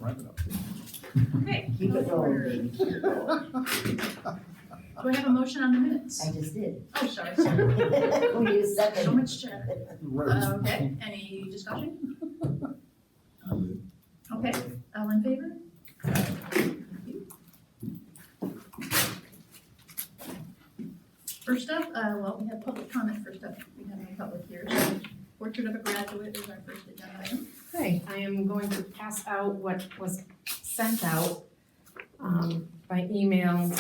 wrap it up. Okay. Keep it going, order. baby, keep it going. Do I have a motion on the minutes? I just did. Oh, sorry. We need a second. So much chatter. Right. Okay, any discussion? Okay, all in favor? First up, well, we have public comment first up. We have no public here. So portrait of a graduate is our first agenda item. Okay, I am going to pass out what was sent out by email,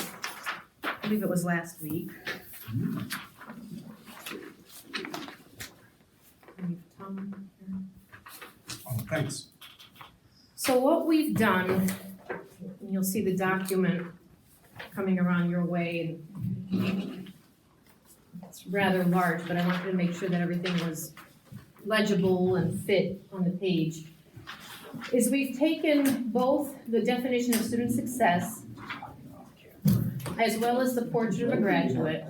I believe it was last week. Tom here. Oh, thanks. So what we've done, and you'll see the document coming around your way, and it's rather large, but I wanted to make sure that everything was legible and fit on the page, is we've taken both the definition of student success as well as the portrait of a graduate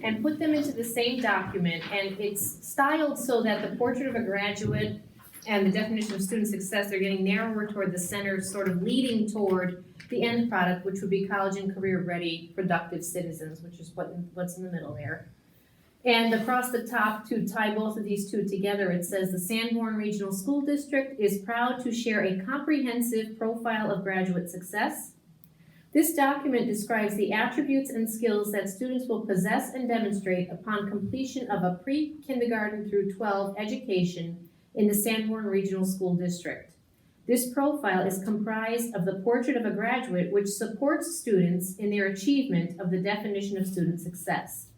and put them into the same document, and it's styled so that the portrait of a graduate and the definition of student success, they're getting narrower toward the center, sort of leading toward the end product, which would be college and career ready, productive citizens, which is what's in the middle there. And across the top, to tie both of these two together, it says the Sanborn Regional School District is proud to share a comprehensive profile of graduate success. This document describes the attributes and skills that students will possess and demonstrate upon completion of a pre-kindergarten through 12 education in the Sanborn Regional School District. This profile is comprised of the portrait of a graduate, which supports students in their achievement of the definition of student success.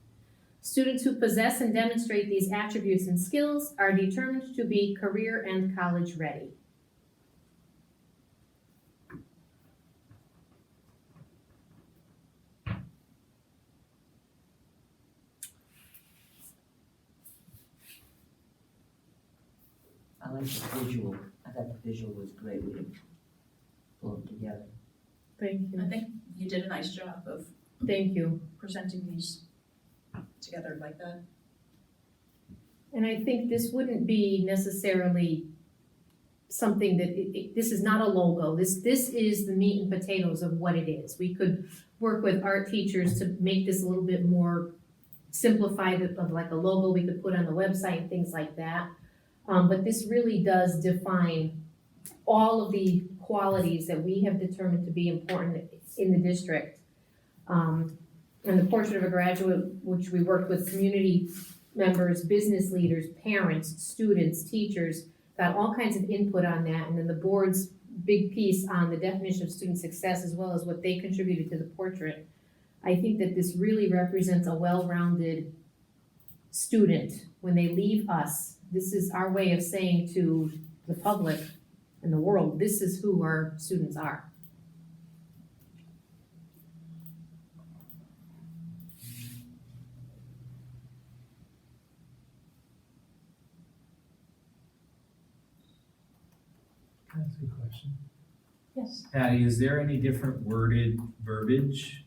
Students who possess and demonstrate these attributes and skills are determined to be career and college ready. I like the visual. I thought the visual was great. We could pull them together. Thank I think you did a nice job of Thank you. presenting these together like that. And I think this wouldn't be necessarily something that, this is not a logo. This is the meat and potatoes of what it is. We could work with art teachers to make this a little bit more simplified, of like a logo we could put on the website and things like that. But this really does define all of the qualities that we have determined to be important in the district. And the portrait of a graduate, which we worked with community members, business leaders, parents, students, teachers, got all kinds of input on that. And then the board's big piece on the definition of student success, as well as what they contributed to the portrait. I think that this really represents a well-rounded student when they leave us. This is our way of saying to the public and the world, this is who our students are. Can I ask you a question? Yes. Patty, is there any different worded verbiage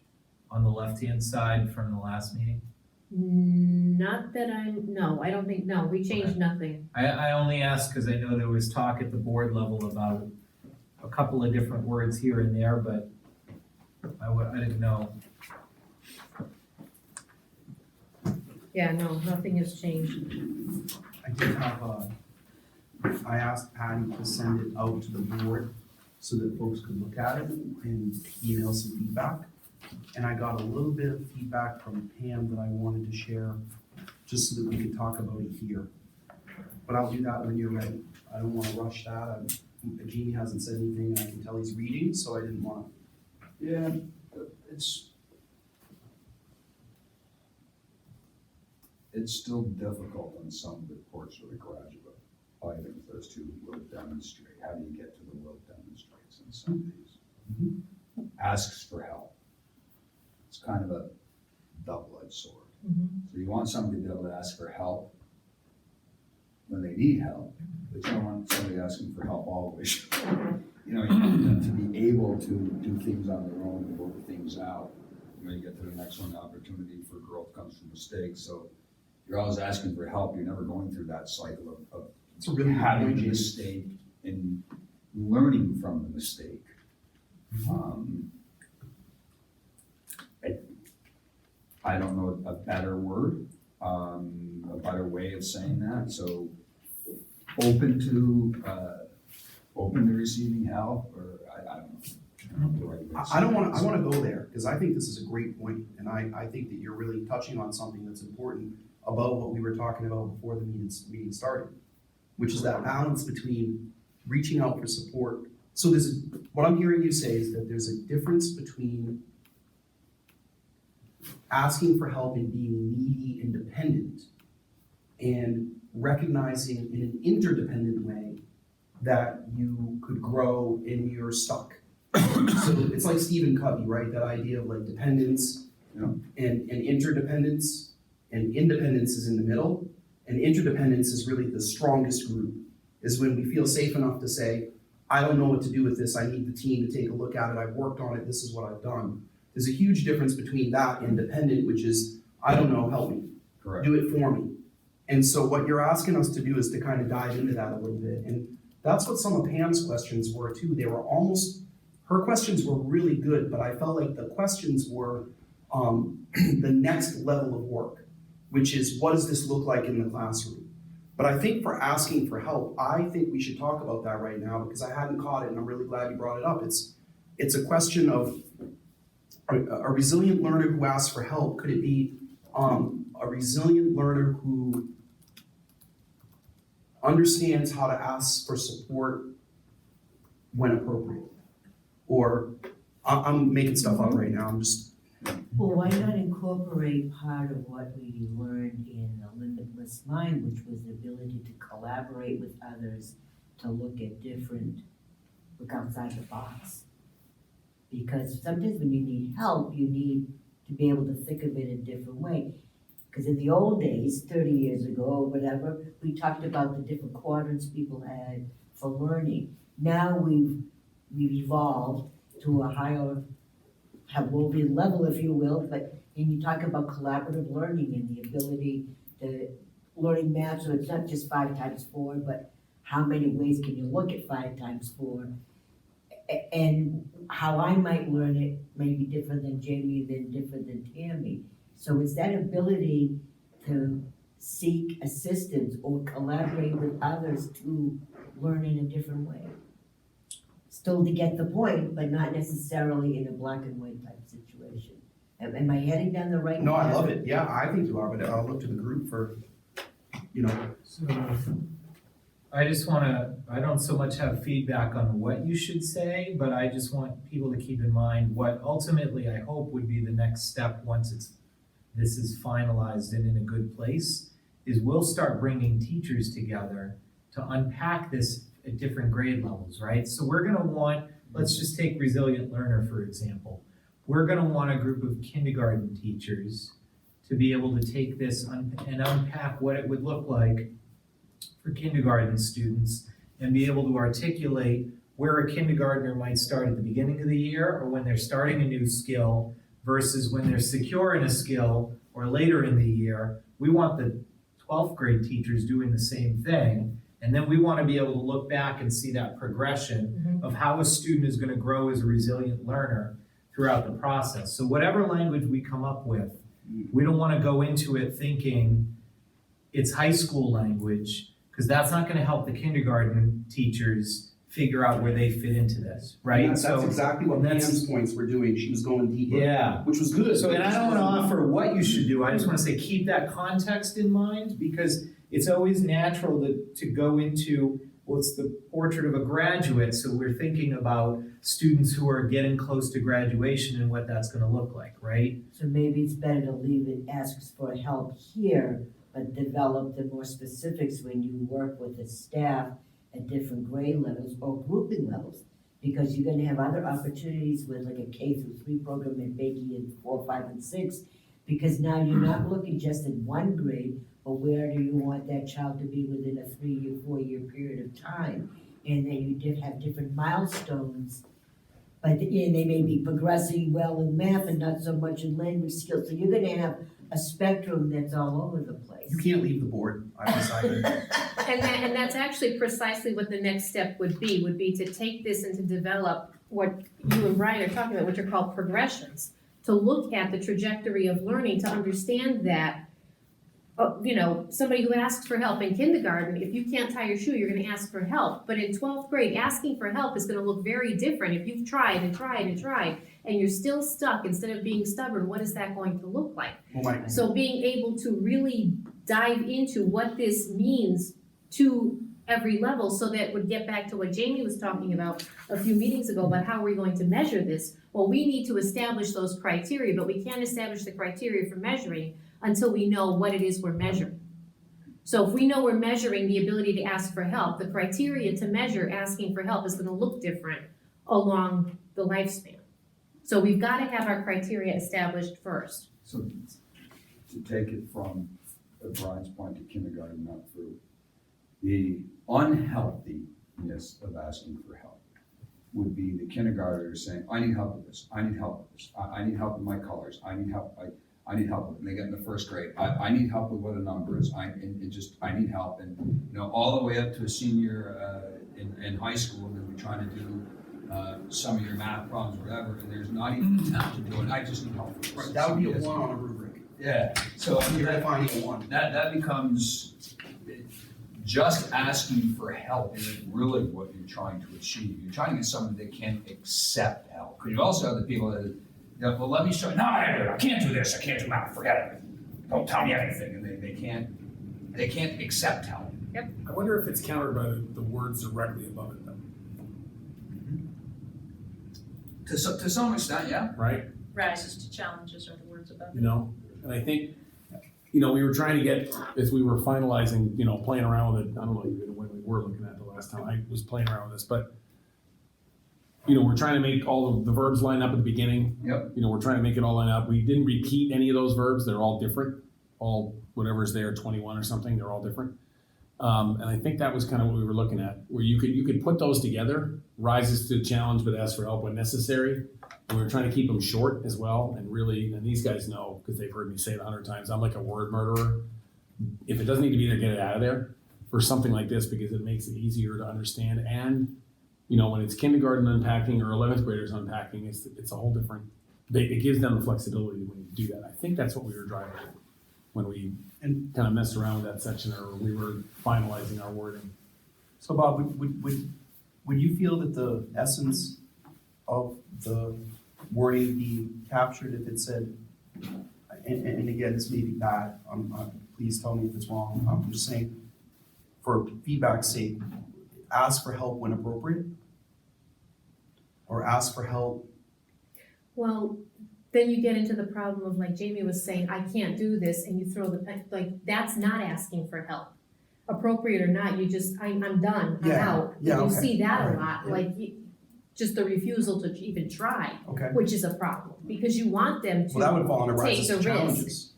on the left-hand side from the last meeting? Not that no, I don't think, no, we changed Okay. nothing. I only ask because I know there was talk at the board level about a couple of different words here and there, but I didn't know. Yeah, no, nothing has changed. I did have I asked Patty to send it out to the board so that folks could look at it and email some feedback. And I got a little bit of feedback from Pam that I wanted to share, just so that we could talk about it here. But I'll do that when you're ready. I don't wanna rush that. Jeannie hasn't said anything, I can tell he's reading, so I didn't wanna. Yeah, it's still difficult on some of the portraits of the graduate items as to will demonstrate. How do you get to the will demonstrates in some of these? Asks for help. It's kind of a double-edged sword. So you want somebody to be able to ask for help when they need help, but you don't want somebody asking for help always. You know, you want them to be able to do things on their own and work things out. You know, you get to the next one, opportunity for growth comes from mistakes. So you're always asking for help. You're never going through that cycle of It's a really good having point, a Jeannie. mistake and learning from the mistake. I don't know a better word, a better way of saying that, so open to receiving help, or I don't know. I don't know the right way to say I don't it. wanna go there, because I think this is a great point, and I think that you're really touching on something that's important about what we were talking about before the meeting started, which is that balance between reaching out for support. So what I'm hearing you say is that there's a difference between asking for help and being needy and dependent, and recognizing in an interdependent way that you could grow and you're stuck. So it's like Stephen Covey, right? That idea of like dependence and interdependence, and independence is in the middle, and interdependence is really the strongest group, is when we feel safe enough to say, I don't know what to do with this, I need the team to take a look at it, I've worked on it, this is what I've done. There's a huge difference between that and dependent, which is, I don't know, help me, Correct. do it for me. And so what you're asking us to do is to kind of dive into that a little bit. And that's what some of Pam's questions were too. They were almost, her questions were really good, but I felt like the questions were the next level of work, which is, what does this look like in the classroom? But I think for asking for help, I think we should talk about that right now, because I hadn't caught it and I'm really glad you brought it up. It's a question of a resilient learner who asks for help. Could it be a resilient learner who understands how to ask for support when appropriate? Or I'm making stuff up right now, I'm just. Well, why not incorporate part of what we learned in the Limitless Mind, which was the ability to collaborate with others, to look outside the box? Because sometimes when you need help, you need to be able to think of it a different way. Because in the old days, 30 years ago or whatever, we talked about the different quadrants people had for learning. Now we've evolved to a higher Pavlovian level, if you will, but when you talk about collaborative learning and the ability to learning math, so it's not just 5 times 4, but how many ways can you look at 5 times 4? And how I might learn it may be different than Jamie, then different than Tammy. So it's that ability to seek assistance or collaborate with others to learn in a different way. Still to get the point, but not necessarily in a black and white type situation. Am I heading down the right path? No, I love it, yeah, I think you are, but I'll look to the group for, So I just wanna, I don't so much have feedback on what you should say, but I just want people to keep in mind what ultimately I hope would be the next step once this is finalized and in a good place, is we'll start bringing teachers together to unpack this at different grade levels, right? So we're gonna want, let's just take resilient learner, for example. We're gonna want a group of kindergarten teachers to be able to take this and unpack what it would look like for kindergarten students and be able to articulate where a kindergartner might start at the beginning of the year or when they're starting a new skill versus when they're secure in a skill or later in the year. We want the 12th grade teachers doing the same thing. And then we want to be able to look back and see that progression of how a student is going to grow as a resilient learner throughout the process. So whatever language we come up with, we don't want to go into it thinking it's high school language, because that's not going to help the kindergarten teachers figure out where they fit into this, right? That's exactly what Pam's points were doing, she was going deeper. Yeah. Which was good. So, and I don't want to offer what you should do, I just want to say keep that context in mind, because it's always natural to go into, well, it's the portrait of a graduate, so we're thinking about students who are getting close to graduation and what that's going to look like, right? So maybe it's better to leave it, asks for help here, but develop the more specifics when you work with the staff at different grade levels or grouping levels. Because you're gonna have other opportunities with like a K-3 program at Bakey in 4, 5, and 6, because now you're not looking just in one grade, but where do you want that child to be within a 3-year, 4-year period of time? And then you have different milestones, but they may be progressing well in math and not so much in language skills. So you're gonna have a spectrum that's all over the place. You can't leave the board, I've decided. and that's actually precisely what the next step would be to take this and to develop what you and Brian are talking about, which are called progressions. To look at the trajectory of learning, to understand that, somebody who asks for help in kindergarten, if you can't tie your shoe, you're gonna ask for help. But in 12th grade, asking for help is gonna look very different. If you've tried and tried and tried, and you're still stuck, instead of being stubborn, what is that going to look like? So being able to really dive into what this means to every level, so that would get back to what Jamie was talking about a few meetings ago, about how we're going to measure this. Well, we need to establish those criteria, but we can't establish the criteria for measuring until we know what it is we're measuring. So if we know we're measuring the ability to ask for help, the criteria to measure asking for help is gonna look different along the lifespan. So we've gotta have our criteria established first. So to take it from Brian's point to kindergarten up through, the unhealthiness of asking for help would be the kindergartner saying, I need help with this, I need help with this, I need help with my colors, I need help, I need help with, and they get in the first grade, I need help with what a number is, I need help, and, all the way up to a senior, in high school, and they're trying to do, some of your math problems, or whatever, and there's not even time to do it, I just need help with this. Right, that would be a 1 on a rubric. Yeah, so I mean, You're defining a 1. that becomes, just asking for help isn't really what you're trying to achieve. You're trying to get someone that can accept help. Because you also have the people that, well, let me show you. No, I can't do this. I can't do math. Forget it. Don't tell me anything. And they can't accept help. I wonder if it's countered by the words directly above it, though. To some extent, yeah. Right? Rises to challenges are the words above. And I think, we were trying to get, as we were finalizing, playing around with it, I don't know even when we were looking at it the last time I was playing around with this, but, we're trying to make all of the verbs line up at the beginning. Yep. We're trying to make it all line up. We didn't repeat any of those verbs. They're all different. All, whatever's there, 21 or something, they're all different. And I think that was kind of what we were looking at, where you could put those together, rises to the challenge, but ask for help when necessary. And we were trying to keep them short as well, and these guys know, because they've heard me say it 100 times, I'm like a word murderer. If it doesn't need to be there, get it out of there for something like this, because it makes it easier to understand. And, when it's kindergarten unpacking or 11th graders unpacking, it's a whole different, it gives them the flexibility when you do that. I think that's what we were driving at when we kind of messed around with that section, or we were finalizing our wording. So Bob, would you feel that the essence of the wording be captured if it said, and again, this may be bad, please tell me if it's wrong, I'm just saying, for feedback's sake, ask for help when appropriate? Or ask for help? Well, then you get into the problem of, like Jamie was saying, I can't do this, and you throw that's not asking for help. Appropriate or not, I'm done, I'm out. Yeah, You okay. see that a Right, lot, yeah. just the refusal to even try, Okay. which is a problem, because you want them to Well, that would fall under take rises the to risk. challenges,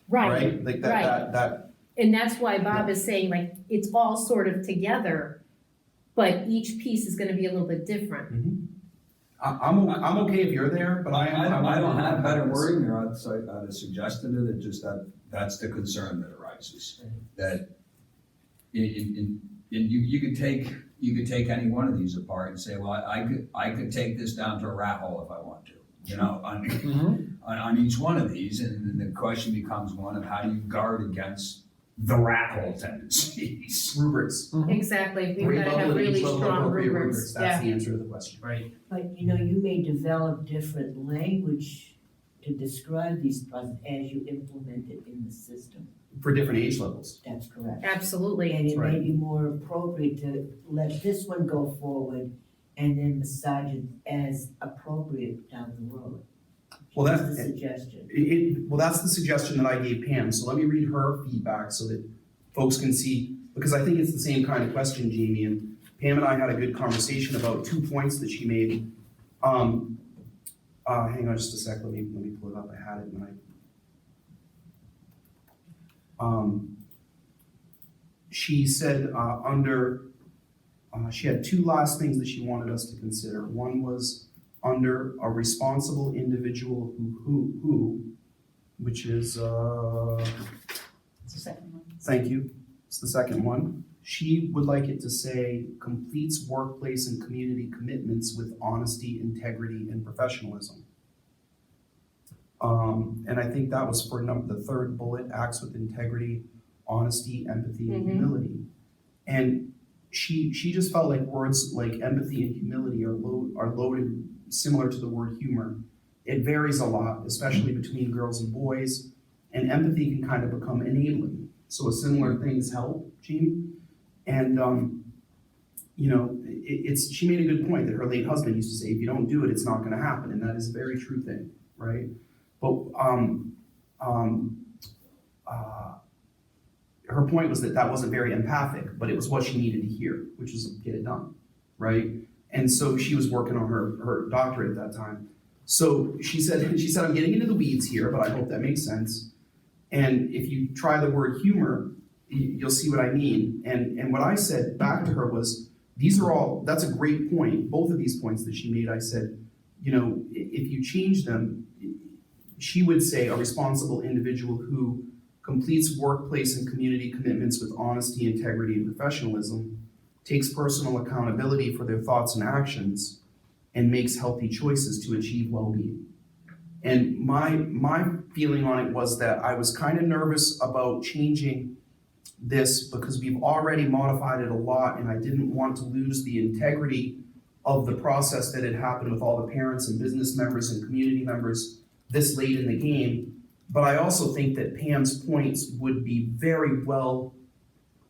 Right, right? Like that. and that's why Bob is saying, it's all sort of together, but each piece is gonna be a little bit different. I'm okay if you're there, but I don't have better wording there. I'd have suggested it, that's the concern that arises. That you could take any one of these apart and say, well, I could take this down to a rat hole if I want to, on each one of these, and then the question becomes one of how do you guard against the rat hole tendencies? Rubrics. Exactly, we've gotta have really strong rubrics, That's the answer to the question. Right. But you may develop different language to describe these processes as you implement it in the system. For different age levels. That's correct. Absolutely. And it may Right. be more appropriate to let this one go forward and then massage it as appropriate down the road. Well, That's that's the suggestion. that's the suggestion that I gave Pam, so let me read her feedback so that folks can see, because I think it's the same kind of question, Jamie, and Pam and I had a good conversation about 2 points that she made. Hang on just a sec, let me pull it up, I had it and she said she had 2 last things that she wanted us to consider. One was under a responsible individual who, which is, It's the second one. thank you, it's the second one. She would like it to say completes workplace and community commitments with honesty, integrity, and professionalism. And I think that was for the third bullet, acts with integrity, honesty, empathy, and humility. And she just felt like words like empathy and humility are loaded similar to the word humor. It varies a lot, especially between girls and boys, and empathy can kind of become enabling. So a similar things help, Jamie. And she made a good point that her late husband used to say, if you don't do it, it's not gonna happen, and that is a very true thing, right? But her point was that wasn't very empathic, but it was what she needed to hear, which is get it done, right? And so she was working on her doctorate at that time. So she said, I'm getting into the weeds here, but I hope that makes sense. And if you try the word humor, you'll see what I mean. And what I said back to her was, that's a great point. Both of these points that she made, I said, if you change them, she would say a responsible individual who completes workplace and community commitments with honesty, integrity, and professionalism, takes personal accountability for their thoughts and actions, and makes healthy choices to achieve well-being. And my feeling on it was that I was kind of nervous about changing this because we've already modified it a lot, and I didn't want to lose the integrity of the process that had happened with all the parents and business members and community members this late in the game. But I also think that Pam's points would be very well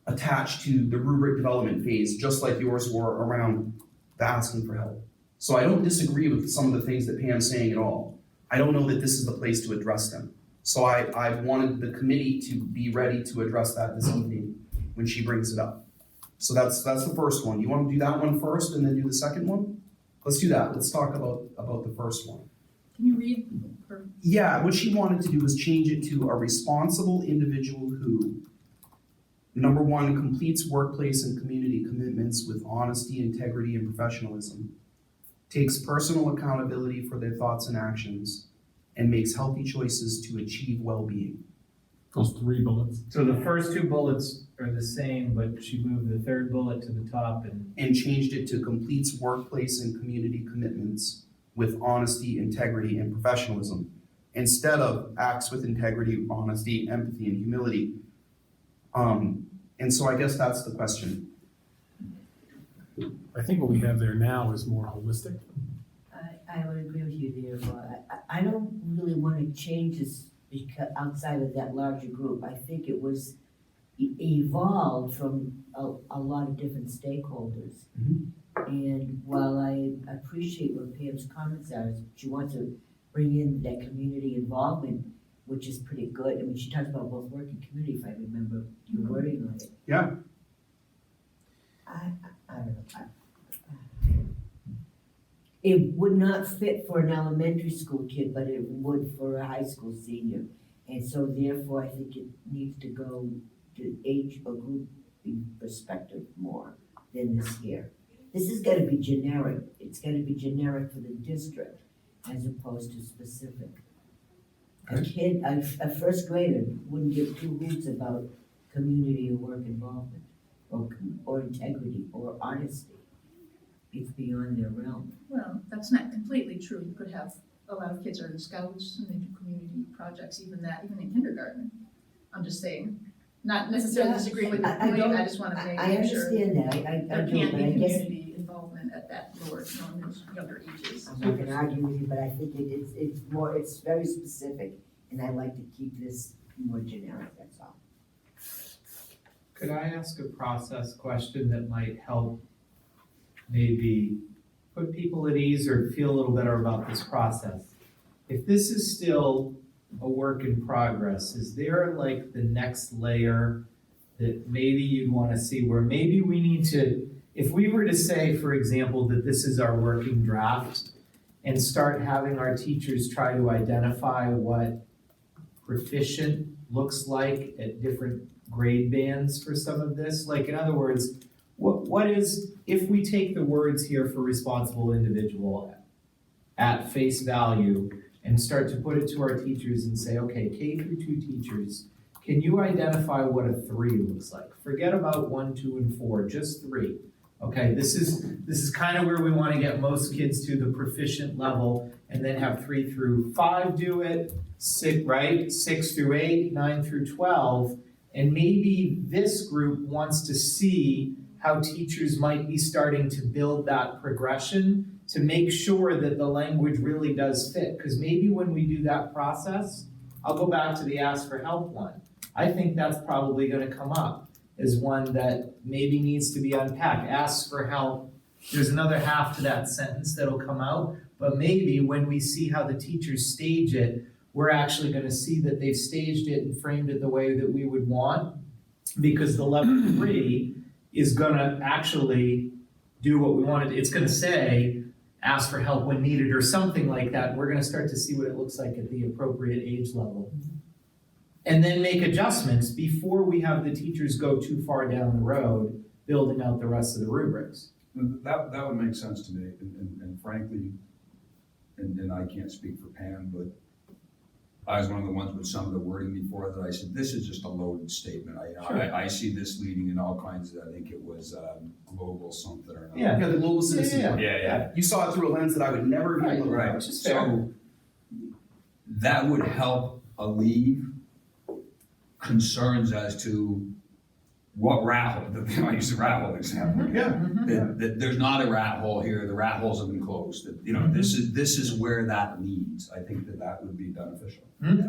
attached to the rubric development phase, just like yours were around the asking for help. So I don't disagree with some of the things that Pam's saying at all. I don't know that this is the place to address them. So I wanted the committee to be ready to address that this evening when she brings it up. So that's the first one. You want to do that one first and then do the second one? Let's do that. Let's talk about the first one. Can you read her? Yeah, what she wanted to do was change it to a responsible individual who, number one, completes workplace and community commitments with honesty, integrity, and professionalism, takes personal accountability for their thoughts and actions, and makes healthy choices to achieve well-being. Those 3 bullets. So the first 2 bullets are the same, but she moved the third bullet to the top And changed it to completes workplace and community commitments with honesty, integrity, and professionalism, instead of acts with integrity, honesty, empathy, and humility. And so I guess that's the question. I think what we have there now is more holistic. I would agree with you there, but I don't really want to change this because outside of that larger group. I think it was evolved from a lot of different stakeholders. Mhm. And while I appreciate what Pam's comments are, she wants to bring in that community involvement, which is pretty good. I mean, she talks about both work and community, if I remember your wording on it. Yeah. I don't know. It would not fit for an elementary school kid, but it would for a high school senior. And so therefore, I think it needs to go to age or group perspective more than this here. This is gonna be generic. It's gonna be generic for the district as opposed to specific. A kid, a first grader wouldn't give 2 hoots about community or work involvement or integrity or honesty. It's beyond their realm. Well, that's not completely true. You could have a lot of kids are in scouts and they do community projects, even in kindergarten. I'm just saying, not necessarily disagreeing with your point, I just want to I make sure understand that, I there do, can but be I guess, community involvement at that lower, those younger ages. I'm not gonna argue with you, but I think it's very specific, and I like to keep this more generic, that's all. Could I ask a process question that might help maybe put people at ease or feel a little better about this process? If this is still a work in progress, is there like the next layer that maybe you'd want to see where maybe we need to, if we were to say, for example, that this is our working draft and start having our teachers try to identify what proficient looks like at different grade bands for some of this? Like, in other words, what is, if we take the words here for responsible individual at face value and start to put it to our teachers and say, okay, K through 2 teachers can you identify what a 3 looks like? Forget about 1, 2, and 4, just 3. Okay, this is kind of where we want to get most kids to the proficient level, and then have 3 through 5 do it, 6, right? 6 through 8, 9 through 12, and maybe this group wants to see how teachers might be starting to build that progression to make sure that the language really does fit. Because maybe when we do that process, I'll go back to the ask for help one. I think that's probably going to come up as one that maybe needs to be unpacked. Asks for help. There's another half to that sentence that'll come out, but maybe when we see how the teachers stage it, we're actually going to see that they've staged it and framed it the way that we would want, because the level 3 is going to actually do what we wanted. It's going to say, ask for help when needed or something like that. We're going to start to see what it looks like at the appropriate age level. And then make adjustments before we have the teachers go too far down the road building out the rest of the rubrics. That would make sense to me, and frankly, and I can't speak for Pam, but I was one of the ones with some of the wording before that I said, this is just a loaded statement. I see this leading in all kinds of, I think it was global something or another. Yeah, the global citizen. Yeah. You saw it through a lens that I would never even look at. Which is fair. So that would help alleviate concerns as to what rat hole, I use the rat hole example. Yeah. That there's not a rat hole here, the rat holes have been closed. That, this is where that leads. I think that would be beneficial.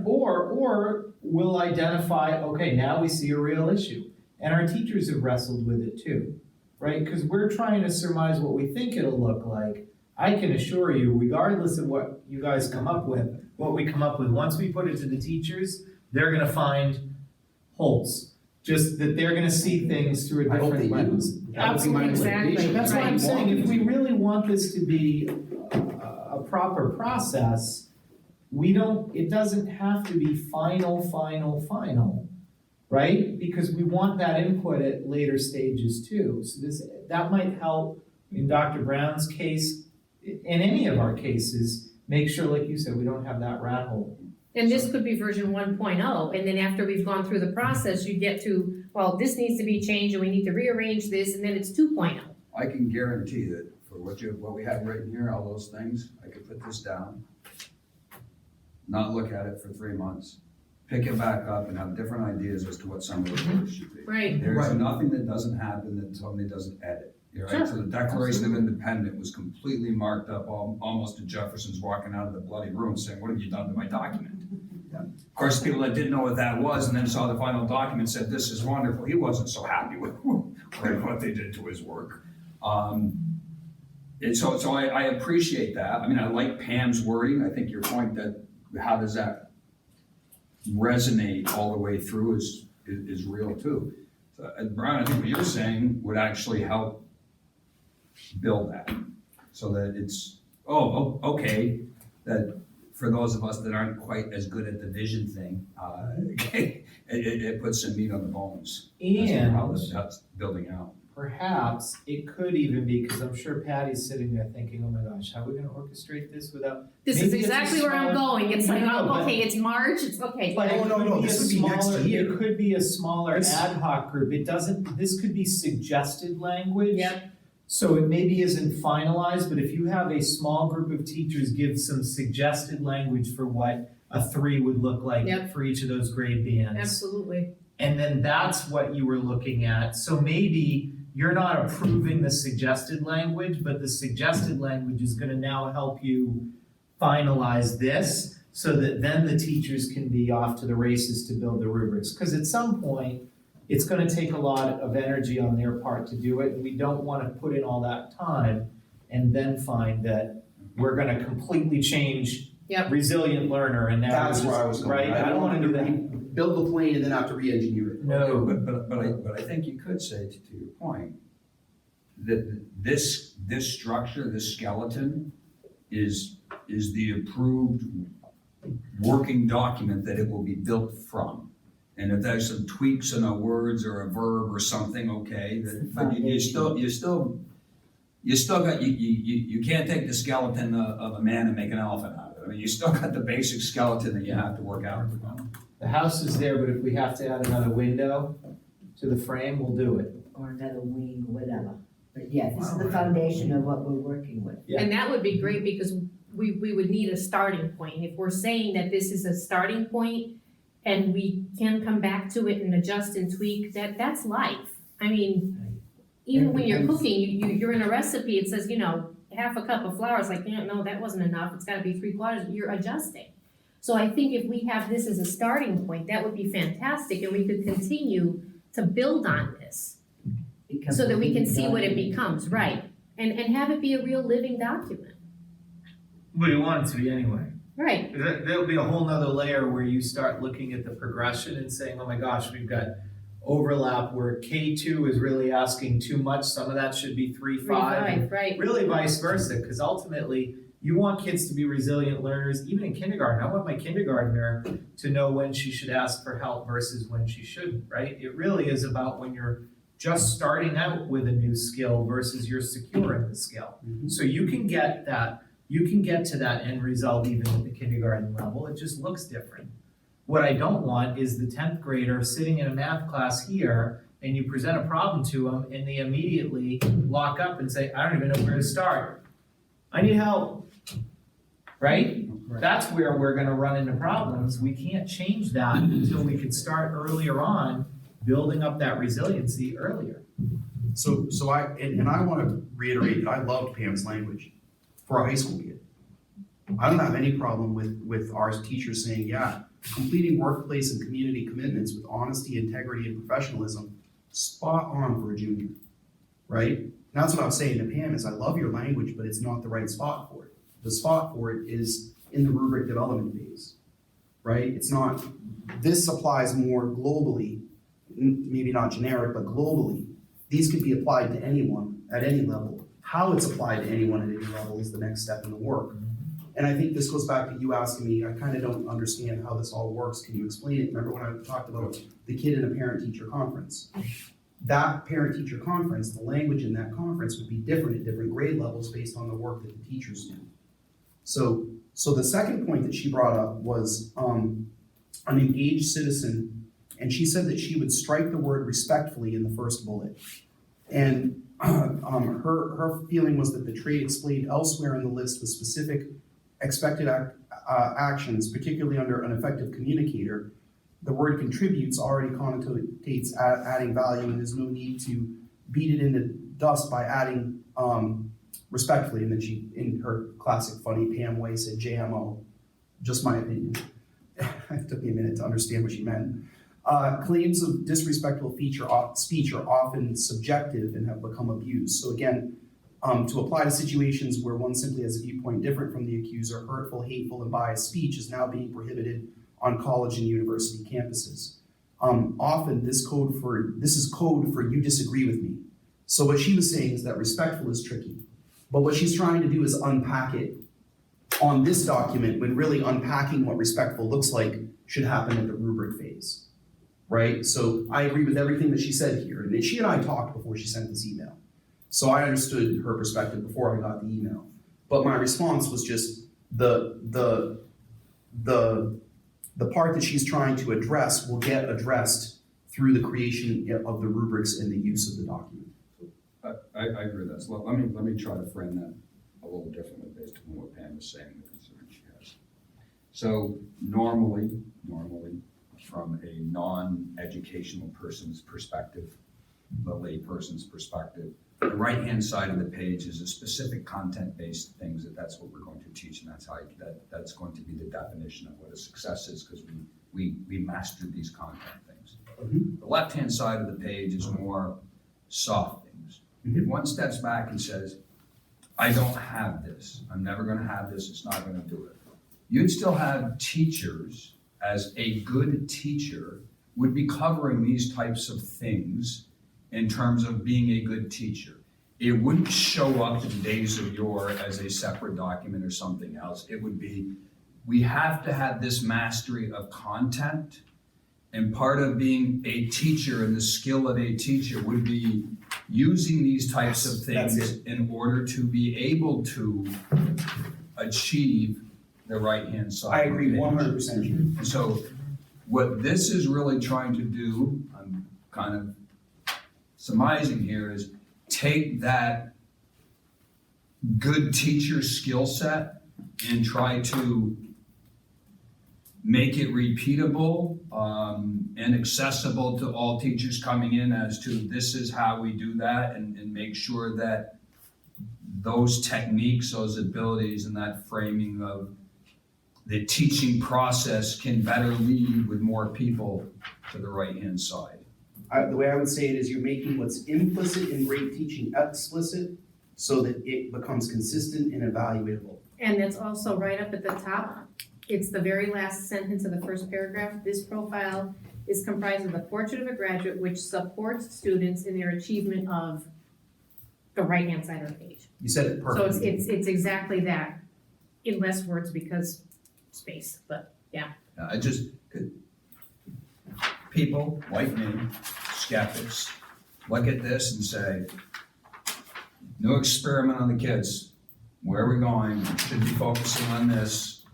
Or we'll identify, okay, now we see a real issue. And our teachers have wrestled with it too, right? Because we're trying to surmise what we think it'll look like. I can assure you, regardless of what you guys come up with, what we come up with, once we put it to the teachers, they're gonna find holes. Just that they're gonna see things through a I hope they different do. lens. That would be my Absolutely, recommendation. exactly. That's what I'm Right. saying, if we really want this to be a proper process, it doesn't have to be final, right? Because we want that input at later stages too. So that might help in Dr. Brown's case, in any of our cases, make sure, like you said, we don't have that rat hole. And this could be version 1.0, and then after we've gone through the process, you get to, well, this needs to be changed, and we need to rearrange this, and then it's 2.0. I can guarantee that for what we have right here, all those things, I could put this down, not look at it for 3 months, pick it back up and have different ideas as to what some of the words should be. Right. There's Right. nothing that doesn't happen that somebody doesn't edit. You're right. Sure. So the Declaration of Independence was completely marked up almost to Jefferson's walking out of the bloody room saying, what have you done to my document? Of course, people that didn't know what that was and then saw the final document said, this is wonderful. He wasn't so happy with what they did to his work. And so I appreciate that. I mean, I like Pam's wording. I think your point that how does that resonate all the way through is real too. So, Brian, I think what you're saying would actually help build that so that it's, okay, that for those of us that aren't quite as good at the vision thing, it puts some meat on the bones. And How that's building out. perhaps it could even be, because I'm sure Patty's sitting there thinking, oh my gosh, how are we gonna orchestrate this without? This is Maybe it's a exactly where I'm smaller- going, it's like, No, but- okay, it's March, it's okay. But it No, could no, be a this would be next smaller, year. it could be a smaller It's- ad hoc group. This could be suggested language. Yep. So it maybe isn't finalized, but if you have a small group of teachers give some suggested language for what a 3 would look like Yep. for each of those grade bands. Absolutely. And then that's what you were looking at. So maybe you're not approving the suggested language, but the suggested language is gonna now help you finalize this so that then the teachers can be off to the races to build the rubrics. Because at some point, it's gonna take a lot of energy on their part to do it, and we don't wanna put in all that time and then find that we're gonna completely change Yep. resilient learner and now. That's where I was going. Right, I don't wanna do that. Build the plane and then have to re-engineer it. No. But I think you could say to your point, that this structure, this skeleton is the approved working document that it will be built from. And if there's some tweaks in a words or a verb or something, okay, but you still got, you can't take the skeleton of a man and make an elephant out of it. I mean, you still got the basic skeleton that you have to work out. The house is there, but if we have to add another window to the frame, we'll do it. Or another wing, whatever. But yeah, this is the foundation of what we're working with. Yeah. And that would be great because we would need a starting point. If we're saying that this is a starting point and we can come back to it and adjust and tweak, that's life. I mean, even when you're cooking, you're in a recipe, it says, half a cup of flour, it's like, no, that wasn't enough, it's gotta be 3/4, you're adjusting. So I think if we have this as a starting point, that would be fantastic, and we could continue to build on this, so that we can see what it becomes, right? And have it be a real living document, We want it to be anyway. right? There'll be a whole nother layer where you start looking at the progression and saying, oh my gosh, we've got overlap where K2 is really asking too much, some of that should be 3-5. Right, Really vice versa, because ultimately, you want kids to be resilient learners, even in kindergarten. I want my kindergartner to know when she should ask for help versus when she shouldn't, right? It really is about when you're just starting out with a new skill versus you're secure in the skill. So you can get to that end result even at the kindergarten level, it just looks different. What I don't want is the 10th grader sitting in a math class here and you present a problem to them and they immediately lock up and say, I don't even know where to start. I need help, right? That's where we're gonna run into problems. We can't change that until we can start earlier on, building up that resiliency earlier. So I want to reiterate that I loved Pam's language for a high school kid. I don't have any problem with our teachers saying, yeah, completing workplace and community commitments with honesty, integrity, and professionalism, spot on for a junior, right? And that's what I'm saying to Pam is I love your language, but it's not the right spot for it. The spot for it is in the rubric development phase, right? It's not, this applies more globally, maybe not generic, but globally. These can be applied to anyone at any level. How it's applied to anyone at any level is the next step in the work. And I think this goes back to you asking me, I kind of don't understand how this all works. Can you explain it? Remember when I talked about the kid in a parent-teacher conference? That parent-teacher conference, the language in that conference would be different at different grade levels based on the work that the teachers do. So the second point that she brought up was an engaged citizen, and she said that she would strike the word respectfully in the first bullet. And her feeling was that the trait explained elsewhere in the list with specific expected actions, particularly under an effective communicator. The word contributes already connotates adding value, and there's no need to beat it into dust by adding respectfully. And then she, in her classic funny Pam way, said JMO, just my opinion. It took me a minute to understand what she meant. Claims of disrespectful speech are often subjective and have become abused. So again, to apply to situations where one simply has a viewpoint different from the accuser, hurtful, hateful, and biased speech is now being prohibited on college and university campuses. Often this is code for you disagree with me. So what she was saying is that respectful is tricky, but what she's trying to do is unpack it on this document when really unpacking what respectful looks like should happen at the rubric phase, right? So I agree with everything that she said here, and she and I talked before she sent this email. So I understood her perspective before I got the email. But my response was just the part that she's trying to address will get addressed through the creation of the rubrics and the use of the document. I agree with that. So let me try to frame that a little differently based on what Pam is saying, the concern she has. So normally, from a non-educational person's perspective, the lay person's perspective, the right-hand side of the page is a specific content-based things that's what we're going to teach, and that's going to be the definition of what a success is, because we mastered these content things. The left-hand side of the page is more soft things. If one steps back and says, I don't have this, I'm never gonna have this, it's not gonna do it. You'd still have teachers, as a good teacher, would be covering these types of things in terms of being a good teacher. It wouldn't show up in Days of Yore as a separate document or something else. It would be, we have to have this mastery of content, and part of being a teacher and the skill of a teacher would be using these types of things in order to be able to achieve the right-hand side. I agree 100%. And so What this is really trying to do, I'm kind of surmising here, is take that good teacher skill set and try to make it repeatable and accessible to all teachers coming in as to this is how we do that, and make sure that those techniques, those abilities, and that framing of the teaching process can better lead with more people to the right-hand side. The way I would say it is you're making what's implicit in great teaching explicit so that it becomes consistent and evaluatable. And that's also right up at the top. It's the very last sentence of the first paragraph. This profile is comprised of the portrait of a graduate which supports students in their achievement of the right-hand side of the page. You said it So perfectly. it's exactly that, in less words because space, but I just, people like me, skeptics, look at this and say, new experiment on the kids. Where are we going? Should be focusing on this,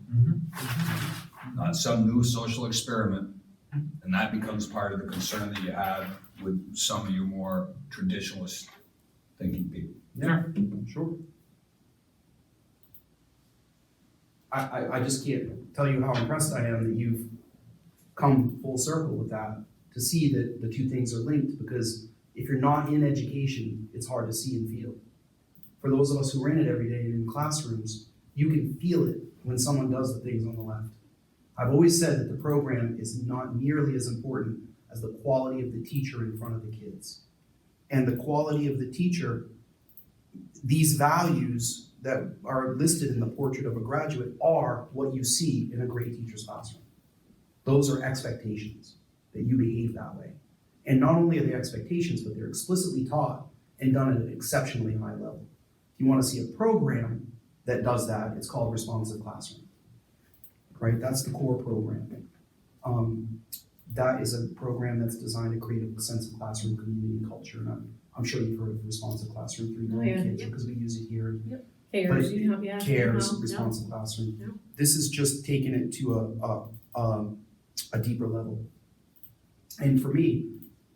not some new social experiment. And that becomes part of the concern that you have with some of your more traditionalist thinking people. Yeah, sure. I just can't tell you how impressed I am that you've come full circle with that, to see that the two things are linked, because if you're not in education, it's hard to see and feel. For those of us who are in it every day and in classrooms, you can feel it when someone does the things on the left. I've always said that the program is not nearly as important as the quality of the teacher in front of the kids. And the quality of the teacher, these values that are listed in the portrait of a graduate are what you see in a great teacher's classroom. Those are expectations, that you behave that way. And not only are they expectations, but they're explicitly taught and done at an exceptionally high level. If you want to see a program that does that, it's called Responsive Classroom, right? That's the core program. That is a program that's designed to create a sense of classroom community and culture. And I'm sure you've heard of Responsive Classroom through your yeah. kids, because we use it here. cares, But you know, yeah. CARES, no. Responsive Classroom. No. This is just taking it to a deeper level. And for me,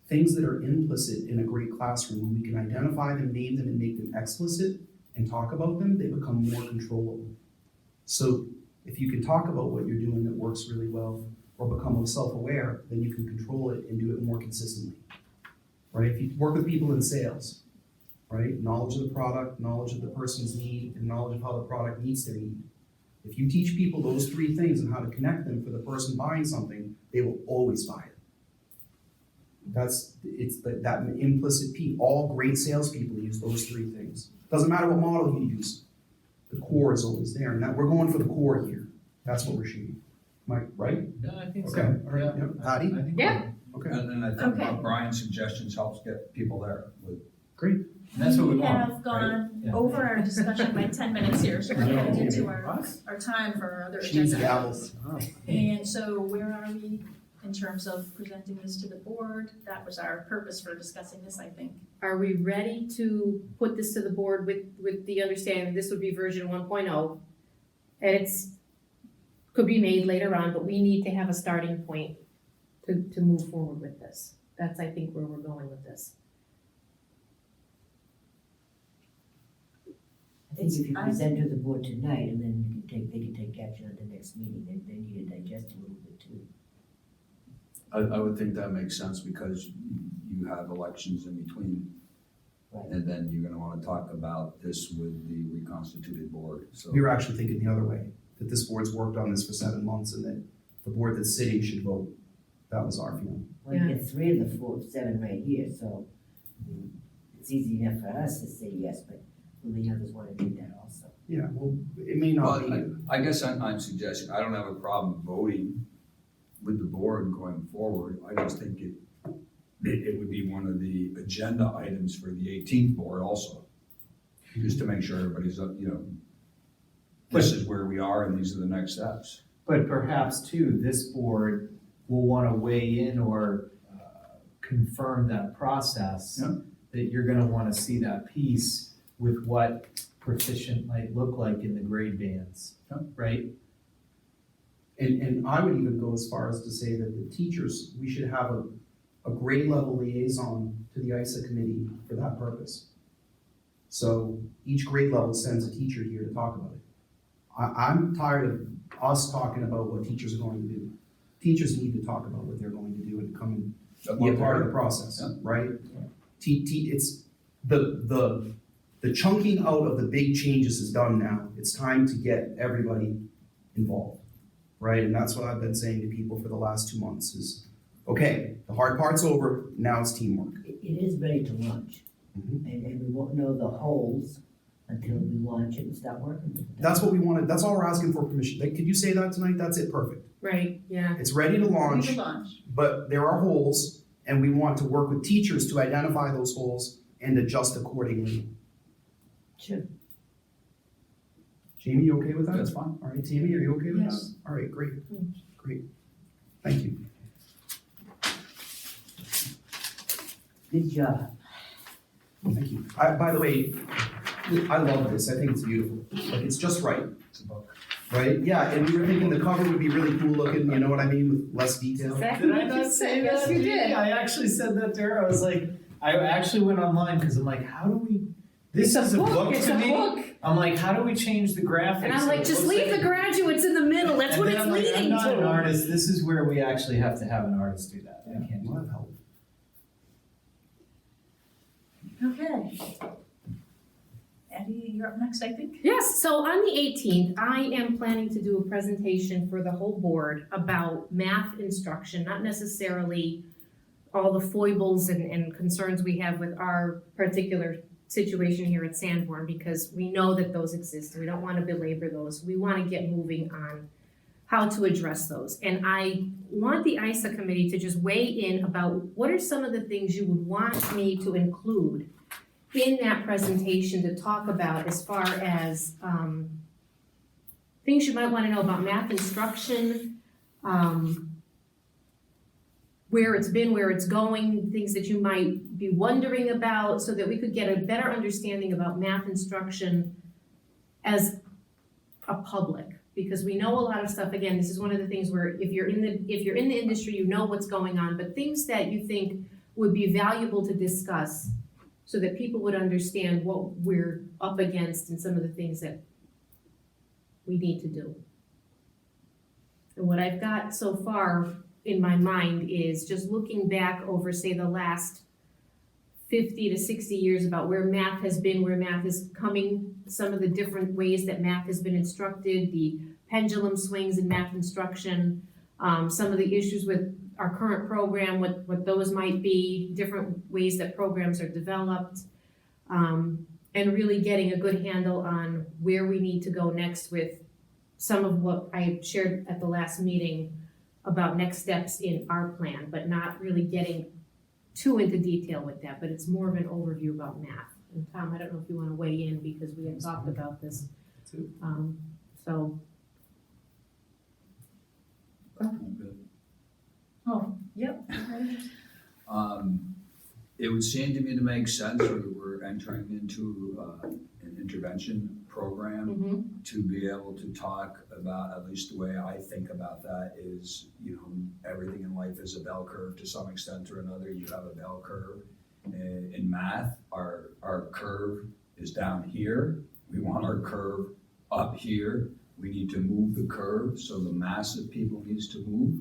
things that are implicit in a great classroom, when we can identify them, name them, and make them explicit and talk about them, they become more controllable. So if you can talk about what you're doing that works really well, or become self-aware, then you can control it and do it more consistently, right? If you work with people in sales, right? Knowledge of the product, knowledge of the person's need, and knowledge of how the product meets their need. If you teach people those three things and how to connect them for the person buying something, they will always buy it. That implicit piece. All great salespeople use those three things. Doesn't matter what model you use. The core is always there, and that we're going for the core here. That's what we're shooting. Am I right? Yeah, I think Okay, all right, yeah. Patty? I think Yeah. Okay, And I think Okay. Brian's suggestions helps get people there with. great. that's what we want. have right? gone Yeah. over our discussion by 10 minutes here, so we're getting into our time for our other She needs agenda. gavels. And so where are we in terms of presenting this to the board? That was our purpose for discussing this, I think. Are we ready to put this to the board with the understanding this would be version 1.0? Edits could be made later on, but we need to have a starting point to move forward with this. That's, I think, where we're going with this. I think if you present to the board tonight, and then they can take action at the next meeting, they need to digest a little bit too. I would think that makes sense because you have elections in between. Right. And then you're gonna wanna talk about this with the reconstituted board, so. We were actually thinking the other way, that this board's worked on this for 7 months and that the board that's sitting should vote. That was our feeling. Well, you get 3 of the 4, 7 right here, so it's easy enough for us to say yes, but will the others want to do that also? Yeah, well, it may not be. Well, I guess I'm suggesting, I don't have a problem voting with the board going forward. I just think it would be one of the agenda items for the 18th board also. Just to make sure everybody's up, this is where we are and these are the next steps. But perhaps too, this board will want to weigh in or confirm that process. Yeah. That you're going to want to see that piece with what proficient might look like in the grade bands, Yeah. right? And I would even go as far as to say that the teachers, we should have a grade level liaison to the E.I.S.A committee for that purpose. So each grade level sends a teacher here to talk about it. I'm tired of us talking about what teachers are going to do. Teachers need to talk about what they're going to do and come and be a part of the process, Yeah. right? It's the chunking out of the big changes is done now. It's time to get everybody involved, right? And that's what I've been saying to people for the last 2 months is, okay, the hard part's over, now it's teamwork. It is ready to launch, Mhm. and we won't know the holes until we launch it and start working with it. That's what we wanted, that's all we're asking for permission. Like, could you say that tonight? That's it, perfect. Right, yeah. It's ready to We launch, can launch. but there are holes, and we want to work with teachers to identify those holes and adjust accordingly. Sure. Jamie, you okay with that? That's fine. All right, Tammy, are you okay with that? Yes. All right, great, great. Thank you. Good job. Thank you. By the way, I love this. I think it's beautiful. Like, it's just right, It's a book. right? Yeah, and we were thinking the cover would be really cool looking, you know what I mean, with less detail. Did I not say Yes, that? you Jamie? did. I actually said that to her. I was like, I actually went online because I'm like, how do we? This It's is a book it's to a me. book. I'm like, how do we change the graphics? And I'm so like, it just looks leave like the graduates in the middle, that's And what then it's I'm like, leading I'm not an to. artist. This is where we actually have to have an artist do that. I can't do Well, that. that helped. Okay. Eddie, you're up next, I think. Yes, so on the 18th, I am planning to do a presentation for the whole board about math instruction, not necessarily all the foibles and concerns we have with our particular situation here at Sanborn, because we know that those exist. We don't want to belabor those. We want to get moving on how to address those. And I want the E.I.S.A committee to just weigh in about what are some of the things you would want me to include in that presentation to talk about as far as things you might want to know about math instruction, where it's been, where it's going, things that you might be wondering about, so that we could get a better understanding about math instruction as a public. Because we know a lot of stuff, again, this is one of the things where if you're in the industry, you know what's going on, but things that you think would be valuable to discuss so that people would understand what we're up against and some of the things that we need to do. And what I've got so far in my mind is just looking back over, say, the last 50 to 60 years about where math has been, where math is coming, some of the different ways that math has been instructed, the pendulum swings in math instruction, some of the issues with our current program, what those might be, different ways that programs are developed, and really getting a good handle on where we need to go next with some of what I shared at the last meeting about next steps in our plan, but not really getting too into detail with that, but it's more of an overview about math. And Tom, I don't know if you want to weigh in because we had talked about this. So, Good. Oh, yep. It would seem to me to make sense, we're entering into an intervention program to be able to talk about, at least the way I think about that is, you know, everything in life is a bell curve to some extent or another. You have a bell curve. In math, our curve is down here. We want our curve up here. We need to move the curve, so the mass of people needs to move.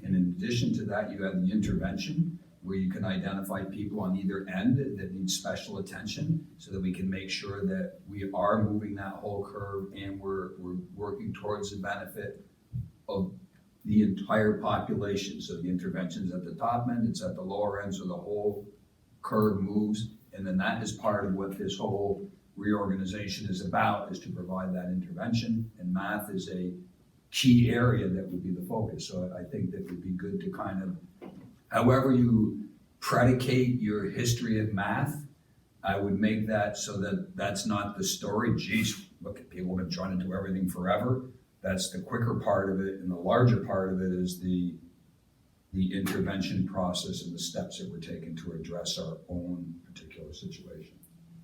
And in addition to that, you have the intervention, where you can identify people on either end that need special attention so that we can make sure that we are moving that whole curve and we're working towards the benefit of the entire population. So the intervention's at the top end, it's at the lower end, so the whole curve moves. And then that is part of what this whole reorganization is about, is to provide that intervention. And math is a key area that would be the focus. So I think that would be good to kind of, however you predicate your history of math, I would make that so that that's not the story. Geez, look at people have been trying to do everything forever. That's the quicker part of it, and the larger part of it is the intervention process and the steps that we're taking to address our own particular situation.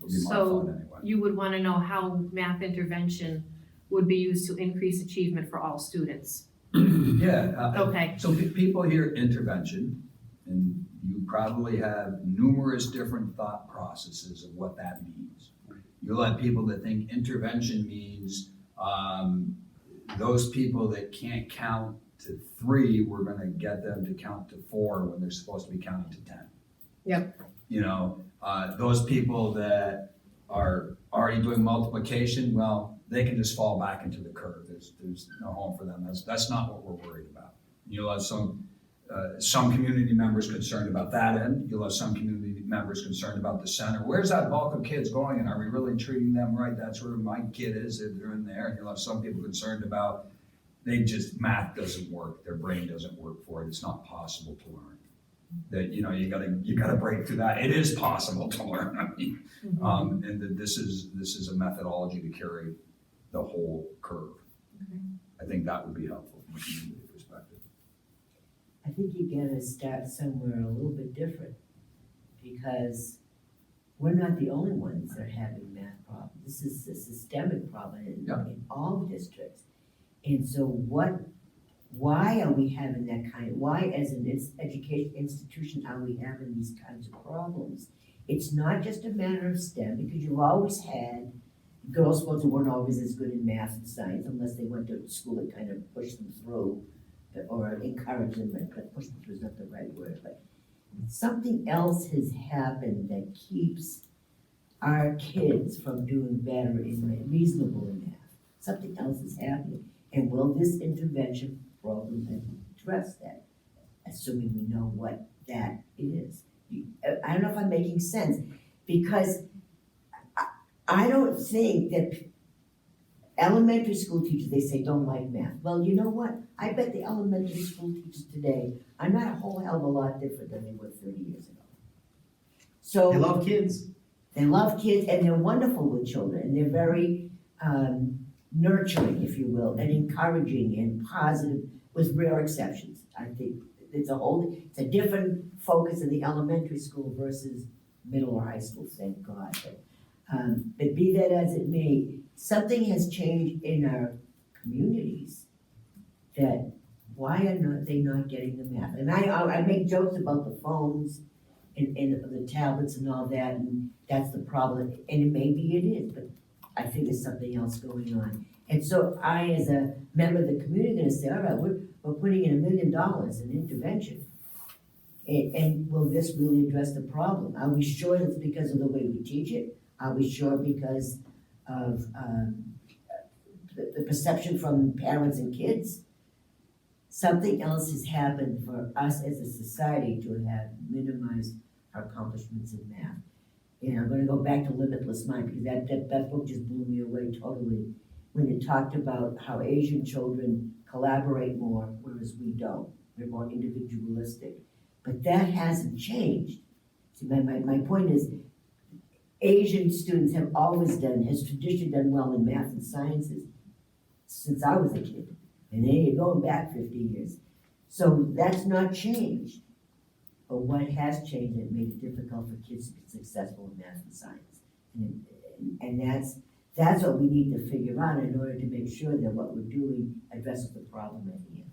Would be my thought anyway. you would want to know how math intervention would be used to increase achievement for all students. Yeah. Okay. So people hear intervention, and you probably have numerous different thought processes of what that means. You'll have people that think intervention means those people that can't count to 3, we're gonna get them to count to 4 when they're supposed to be counting to 10. Yep. You know, those people that are already doing multiplication, well, they can just fall back into the curve. There's no home for them. That's not what we're worried about. You'll have some community members concerned about that end. You'll have some community members concerned about the center. Where's that bulk of kids going, and are we really treating them right? That's where my kid is, if they're in there. And you'll have some people concerned about math doesn't work, their brain doesn't work for it, it's not possible to learn. That, you know, you gotta break through that. It is possible to learn. I mean, and that this is a methodology to carry the whole curve. Okay. I think that would be helpful from a community perspective. I think you gotta start somewhere a little bit different, because we're not the only ones that are having math problems. This is a systemic problem in all districts. And so why are we having that why as an education institution are we having these kinds of problems? It's not just a matter of STEM, because you've always had girls supposed to weren't always as good in math and science unless they went to school that kind of pushed them through or encouraged them, but push them through is not the right word, but something else has happened that keeps our kids from doing better reasonable in math. Something else is happening. And will this intervention program address that, assuming we know what that is? I don't know if I'm making sense, because I don't think that elementary school teachers, they say, don't like math. Well, you know what? I bet the elementary school teachers today are not a whole hell of a lot different than they were 30 years ago. So They love kids. they love kids, and they're wonderful with children, and they're very nurturing, if you will, and encouraging and positive, with rare exceptions. I think it's a different focus in the elementary school versus middle or high school, thank God. But be that as it may, something has changed in our communities that why are they not getting the math? And I make jokes about the phones and the tablets and all that, and that's the problem. And maybe it is, but I think there's something else going on. And so I, as a member of the community, gonna say, all right, we're putting in $1 million in intervention. And will this really address the problem? Are we sure it's because of the way we teach it? Are we sure because of the perception from parents and kids? Something else has happened for us as a society to have minimized our accomplishments in math. And I'm gonna go back to Limitless Mind, because that book just blew me away totally, when it talked about how Asian children collaborate more, whereas we don't. We're more individualistic. But that hasn't changed. See, my point is, Asian students has traditionally done well in math and sciences since I was a kid. And they're going back 50 years. So that's not changed. But what has changed, it made it difficult for kids to be successful in math and science. And that's what we need to figure out in order to make sure that what we're doing addresses the problem at the end.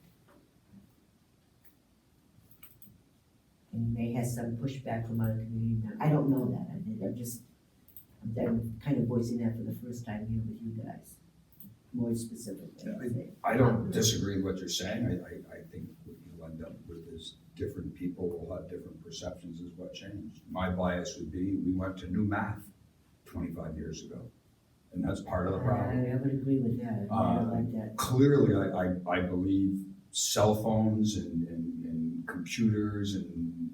And you may have some pushback from other community members. I don't know that. I'm kind of voicing that for the first time here with you guys, more specifically. I don't disagree with what you're saying. I think what you'll end up with is different people will have different perceptions is what changed. My bias would be, we went to new math 25 years ago, and that's part of the problem. I would agree with that. I like that. Clearly, I believe cell phones and computers and,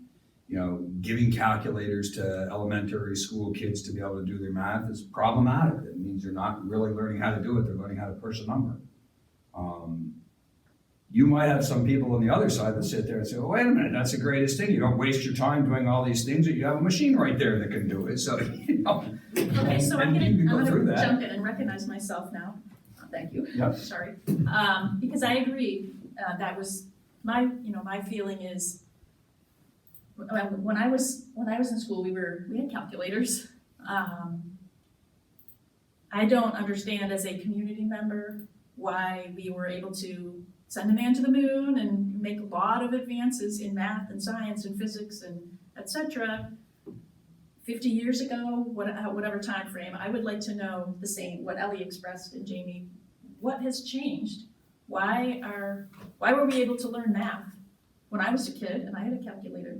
you know, giving calculators to elementary school kids to be able to do their math is problematic. It means they're not really learning how to do it, they're learning how to push a number. You might have some people on the other side that sit there and say, well, wait a minute, that's the greatest thing. You don't waste your time doing all these things, that you have a machine right there that can do it. So, you know. Okay, so I'm and gonna through that. jump in and recognize myself now. Thank you. Yep. Sorry. Because I agree, that was my feeling is, when I was in school, we had calculators. I don't understand as a community member why we were able to send a man to the moon and make a lot of advances in math and science and physics and et cetera, 50 years ago, whatever time frame, I would like to know the same, what Ellie expressed and Jamie, what has changed? Why were we able to learn math? When I was a kid and I had a calculator,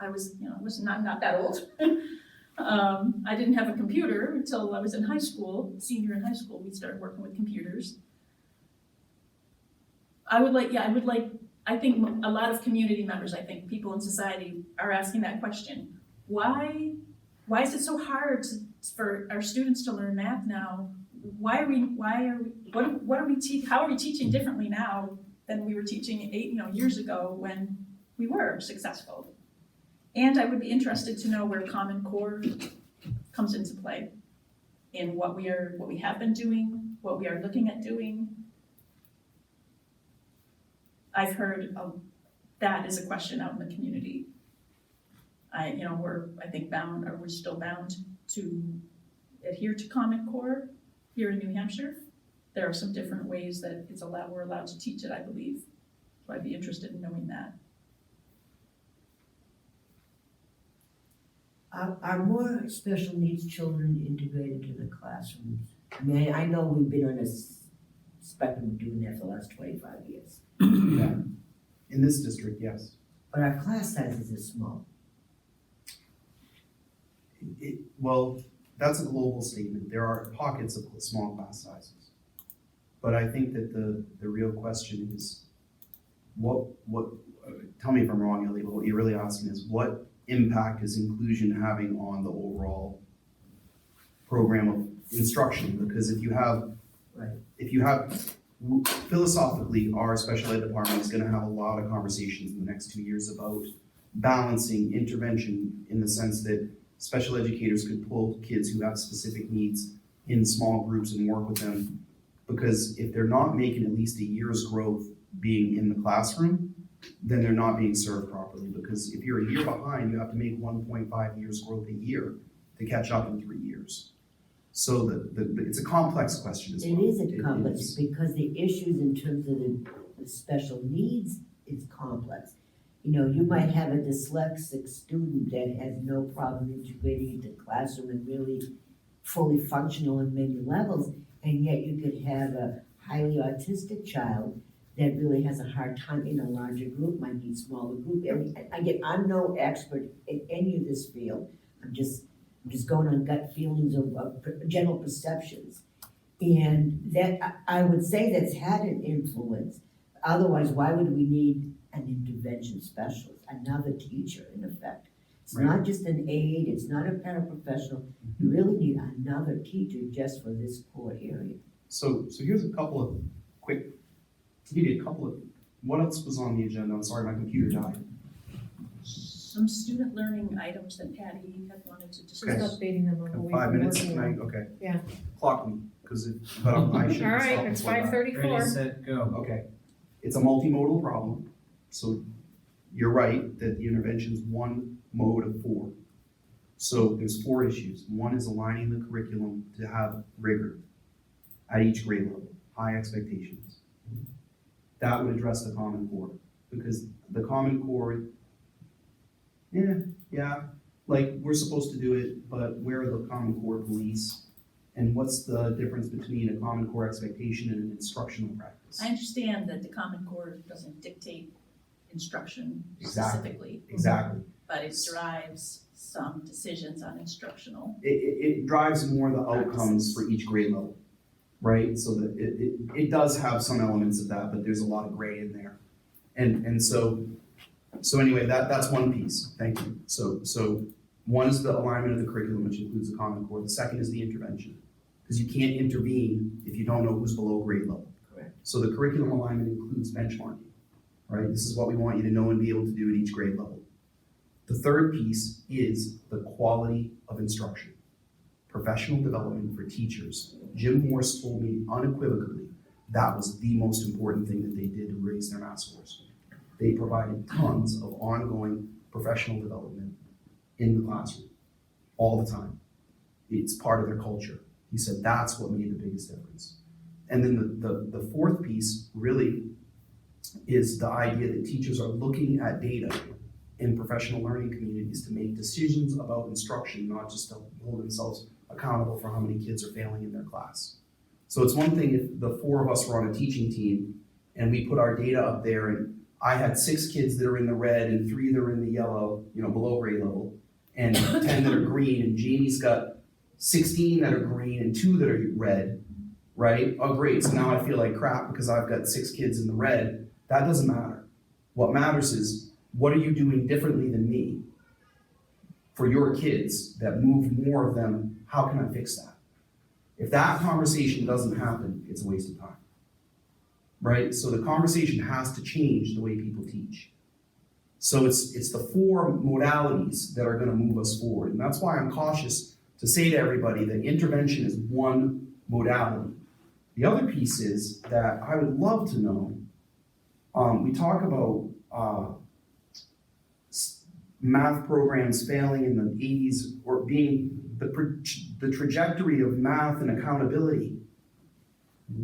I was not that old. I didn't have a computer until I was in high school, senior in high school, we started working with computers. I think a lot of community members, I think people in society are asking that question. Why is it so hard for our students to learn math now? How are we teaching differently now than we were teaching years ago when we were successful? And I would be interested to know where Common Core comes into play in what we have been doing, what we are looking at doing. I've heard that is a question out in the community. We're still bound to adhere to Common Core here in New Hampshire. There are some different ways that we're allowed to teach it, I believe. So I'd be interested in knowing that. Are more special needs children integrated to the classrooms? I mean, I know we've been on a spectrum of doing that for the last 25 years, Yeah. In this district, yes. but our class sizes are small. Well, that's a global statement. There are pockets of small class sizes. But I think that the real question is, tell me if I'm wrong, Ellie, but what you're really asking is, what impact is inclusion having on the overall program of instruction? Because if you have, philosophically, our special ed department is gonna have a lot of conversations in the next 2 years about balancing intervention in the sense that special educators could pull kids who have specific needs in small groups and work with them. Because if they're not making at least a year's growth being in the classroom, then they're not being served properly. Because if you're a year behind, you have to make 1.5 years growth a year to catch up in 3 years. So it's a complex question as well. It is a complex because the issues in terms of the special needs is complex. You might have a dyslexic student that has no problem integrating into the classroom and really fully functional on many levels, and yet you could have a highly autistic child that really has a hard time in a larger group, might need smaller group. I'm no expert in any of this field. I'm just going on gut feelings of general perceptions. And that, I would say that's had an influence. Otherwise, why would we need an intervention specialist, another teacher in effect? It's not just an aide, it's not a paraprofessional. You really need another teacher just for this core area. So here's a couple of quick, what else was on the agenda? I'm sorry, my computer died. Some student learning items that Patty had wanted to discuss. Okay. Just updating them on the way. 5 minutes, working can on. okay. Yeah. Clock me, but I should All right, stop it's before that. 5:34. Ready, set, go. Okay, it's a multimodal problem, so you're right that the intervention's one mode of 4. So there's 4 issues. One is aligning the curriculum to have rigor at each grade level, high expectations. That would address the Common Core, because the Common Core, we're supposed to do it, but where are the Common Core police? And what's the difference between a Common Core expectation and an instructional practice? I understand that the Common Core doesn't dictate instruction Exactly. specifically, Exactly. but it drives some decisions on instructional. It drives more the outcomes for each grade level, right? So that it does have some elements of that, but there's a lot of gray in there. And so anyway, that's one piece, thank you. So one is the alignment of the curriculum, which includes the Common Core. The second is the intervention, because you can't intervene if you don't know who's below grade level. Correct. So the curriculum alignment includes benchmarking, right? This is what we want you to know and be able to do at each grade level. The third piece is the quality of instruction, professional development for teachers. Jim Morse told me unequivocally that was the most important thing that they did to raise their math scores. They provided tons of ongoing professional development in the classroom all the time. It's part of their culture. He said that's what made the biggest difference. And then the fourth piece really is the idea that teachers are looking at data in professional learning communities to make decisions about instruction, not just to hold themselves accountable for how many kids are failing in their class. So it's one thing if the 4 of us were on a teaching team and we put our data up there and I had 6 kids that are in the red and 3 that are in the yellow, below grade level, and 10 that are green, and Jamie's got 16 that are green and 2 that are red, right? Oh, great, so now I feel like crap because I've got 6 kids in the red. That doesn't matter. What matters is, what are you doing differently than me for your kids that move more of them? How can I fix that? If that conversation doesn't happen, it's a waste of time, right? So the conversation has to change the way people teach. So it's the 4 modalities that are gonna move us forward. And that's why I'm cautious to say to everybody that intervention is one modality. The other piece is that I would love to know, we talk about math programs failing in the 80s or being the trajectory of math and accountability.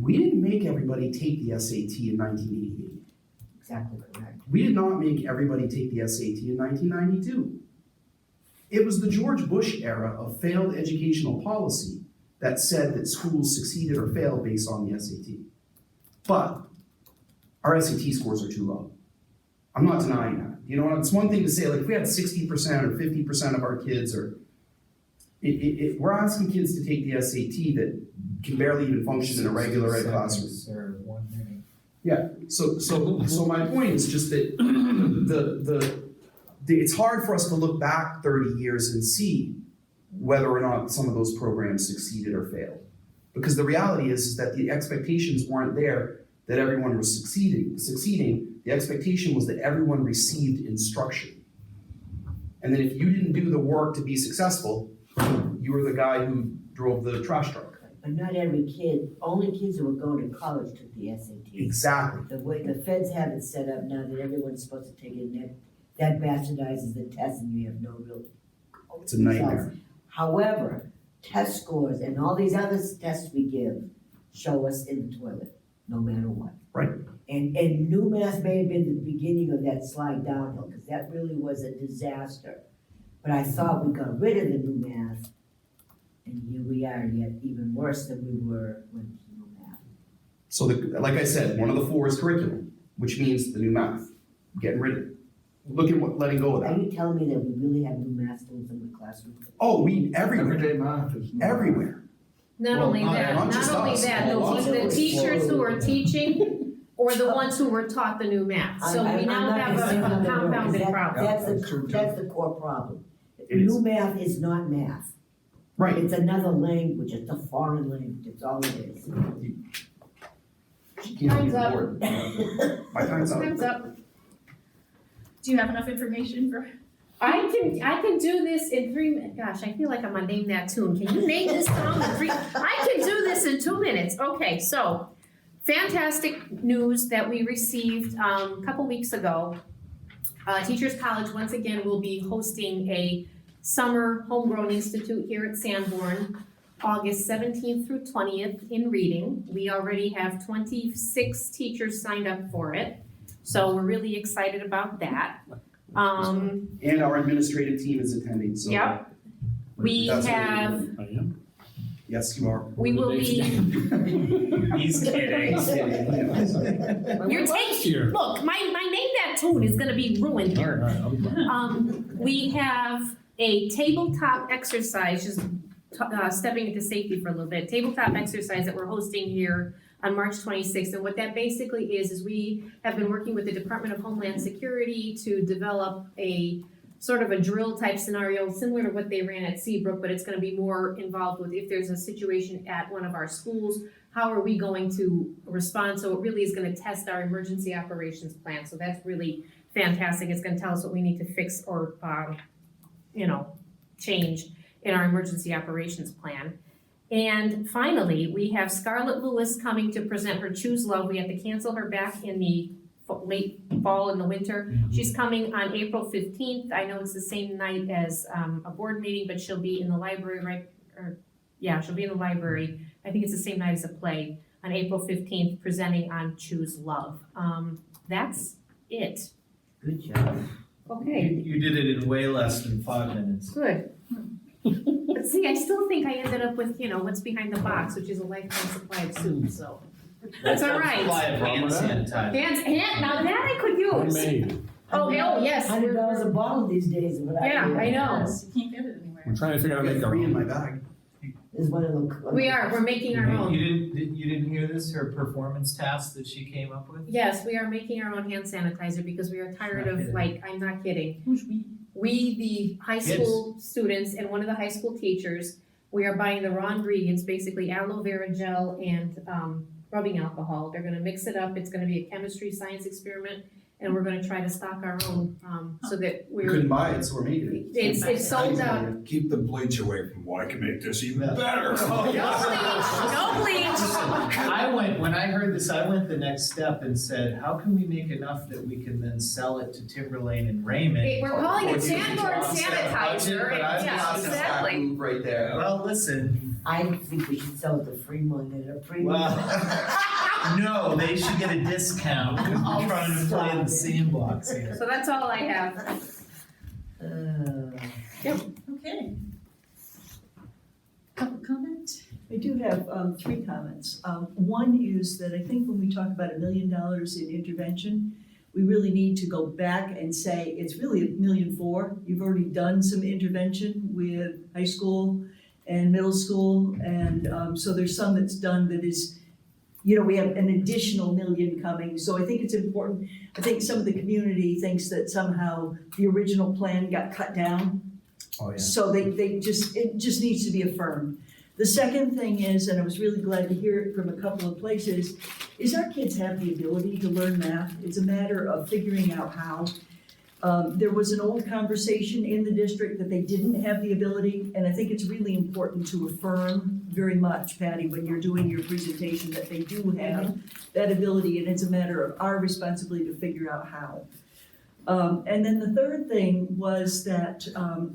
We didn't make everybody take the SAT in 1988. Exactly correct. We did not make everybody take the SAT in 1992. It was the George Bush era of failed educational policy that said that schools succeeded or failed based on the SAT. But our SAT scores are too low. I'm not denying that. It's one thing to say, like, if we had 60% or 50% of our kids, we're asking kids to take the SAT that can barely even function in a regular ed classroom. Yeah, so my point is just that it's hard for us to look back 30 years and see whether or not some of those programs succeeded or failed. Because the reality is that the expectations weren't there that everyone was succeeding. The expectation was that everyone received instruction. And then if you didn't do the work to be successful, you were the guy who drove the trash truck. But not every kid, only kids who were going to college took the SAT. Exactly. The way the feds have it set up now that everyone's supposed to take it, that bastardizes the test and you have no real It's a nightmare. However, test scores and all these other tests we give show us in the toilet, no matter what. Right. And new math may have been the beginning of that slide downhill, because that really was a disaster. But I thought we got rid of the new math, and here we are, yet even worse than we were with new math. So like I said, one of the 4 is curriculum, which means the new math, getting rid of it. Look at letting go of Are that. you telling me that we really have new math tools in the classroom? Oh, everywhere, Everyday math is. everywhere. Not Well, only not- that, not not just only us, that, all of the us. teachers who are teaching or the ones who were taught the new math. So we now have a compounded problem. That's the core problem. It is. New math is not math. Right. It's another language, it's a foreign language, it's all it is. She can't Time's be up. bored. My time's up. Time's up. Do you have enough information for? I can do this in 3 minutes. Gosh, I feel like I'm gonna name that tune. Can you name this song in 3? I can do this in 2 minutes. Okay, so fantastic news that we received a couple weeks ago. Teachers College once again will be hosting a summer homegrown institute here at Sanborn, August 17th through 20th in Reading. We already have 26 teachers signed up for it, so we're really excited about that. And our administrative team is attending, so. Yep. We that's what have, I am. Yes, you are. we will be, He's kidding. you're taking, look, my name that tune is gonna be ruined All here. right, I'm We have a tabletop exercise, just stepping into safety for a little bit, tabletop exercise that we're hosting here on March 26th. And what that basically is we have been working with the Department of Homeland Security to develop a sort of a drill type scenario similar to what they ran at Seabrook, but it's gonna be more involved with if there's a situation at one of our schools, how are we going to respond? So it really is gonna test our emergency operations plan. So that's really fantastic. It's gonna tell us what we need to fix or, change in our emergency operations plan. And finally, we have Scarlett Lewis coming to present her Choose Love. We had to cancel her back in the late fall and the winter. She's coming on April 15th. I know it's the same night as a board meeting, but she'll be in the library, she'll be in the library. I think it's the same night as a play. on April 15th, presenting on Choose Love. That's it. Good job. Okay, You did it in way less than 5 minutes. good. But see, I still think I ended up with, what's behind the box, which is a lifetime supply of soup, so. That's all right. Supply of hand sanitizer. Now that I could use. Homemade. Oh, yes. $100 a bottle these days. Yeah, I know. Yes, you can't get it anywhere. We're trying to figure out how to make our Three in my own. bag. Is one of them. We're making our own. You didn't hear this, her performance task that she came up with? Yes, we are making our own hand sanitizer because we are tired Not of, kidding. I'm not kidding. Who's we? We, the high school students and one of the high school teachers, we are buying the raw ingredients, basically aloe vera gel and rubbing alcohol. They're gonna mix it up. It's gonna be a chemistry science experiment, and we're gonna try to stock our own, so that We we're, couldn't buy it, so we're making it. it's sold out. Keep the bleach away from what I can make this even better. No bleach. When I heard this, I went the next step and said, how can we make enough that we can then sell it to Timberlane and Raymond? We're calling it Or do you Sanborn offset budget, sanitizer, but I yeah, just- exactly. Move right there. Well, listen, I think we should sell it to Fremont at a premium. well, no, they should get a discount. I'm trying to play in the sandbox here. So that's all I have. Okay. Public comment? I do have 3 comments. One is that I think when we talk about $1 million in intervention, we really need to go back and say, it's really $1.4 million. You've already done some intervention with high school and middle school, and so there's some that's done that is, we have an additional $1 million coming. So I think it's important. I think some of the community thinks that somehow the original plan got cut down. Oh, yeah. So it just needs to be affirmed. The second thing is, and I was really glad to hear it from a couple of places, is our kids have the ability to learn math. It's a matter of figuring out how. There was an old conversation in the district that they didn't have the ability, and I think it's really important to affirm very much, Patty, when you're doing your presentation, that they do have that ability, and it's a matter of our responsibility to figure out how. And then the third thing was that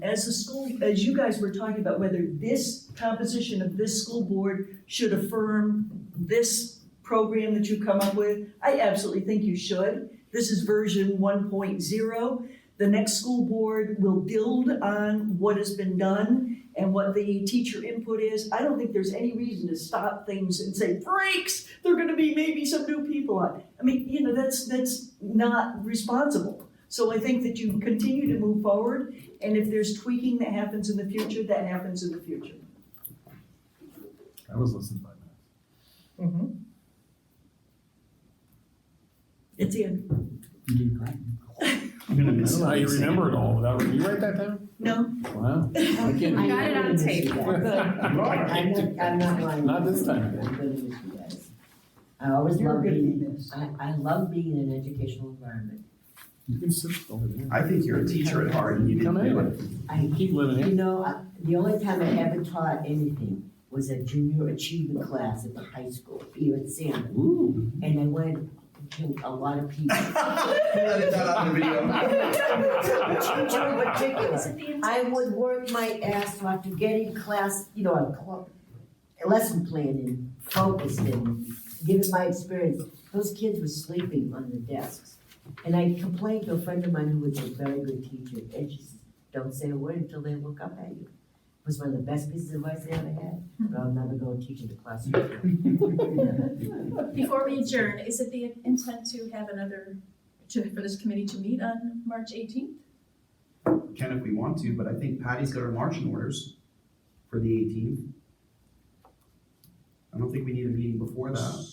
as a school, as you guys were talking about whether this composition of this school board should affirm this program that you come up with, I absolutely think you should. This is version 1.0. The next school board will build on what has been done and what the teacher input is. I don't think there's any reason to stop things and say, brakes, there are gonna be maybe some new people on. I mean, that's not responsible. So I think that you continue to move forward, and if there's tweaking that happens in the future, that happens in the future. I was listening to 5 minutes. It's in. You did great. I'm gonna I miss don't know how you it. remember it all without, you write that down? No, Wow. I can't. I got it on tape. I'm not lying. Not this time. I'm gonna miss you guys. I always you're love gonna be being, missed. I love being in an educational environment. You can sit over there. I think you're a teacher at heart and you Come didn't do anyway. it. I Keep living You here. know, the only time I ever taught anything was a junior achievement class at the high school here at Sanborn. Ooh. And I went to a lot of people. Edit that out of the video. Teacher in particular. Is it the intent? I would work my ass off to get in class, lesson planning, focused and given my experience. Those kids were sleeping on the desks. And I complained to a friend of mine who was a very good teacher, and she said, don't say a word until they look up at you. It was one of the best pieces of advice I ever had, but I'll never go teach in the classroom. Before we adjourn, is it the intent to have for this committee to meet on March 18th? Can if we want to, but I think Patty's got her marching orders for the 18th. I don't think we need a meeting before that.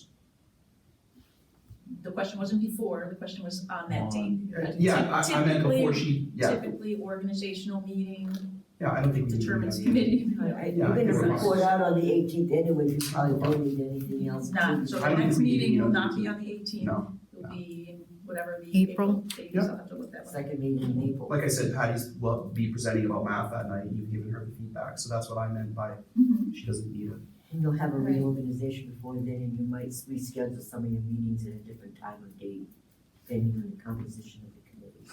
The question wasn't before, the question was on that date. Yeah, I meant before she, yeah, Typically, organizational meeting yeah, I don't think we need to do determines that. committee. You're gonna report out on the 18th anyway, you probably don't need anything else. It's not, so I the don't think next we need meeting to will meet not on be the on the 18th. No, It'll be in whatever the April. date Yep. is, I'll have to look that one. Second meeting in April. like I said, Patty's will be presenting about math that night, and you've given her the feedback, so that's what I meant by Mhm. she doesn't need it. And you'll have a Right. reorganization before then, and you might reschedule some of your meetings at a different time or date, depending on the composition of the committees.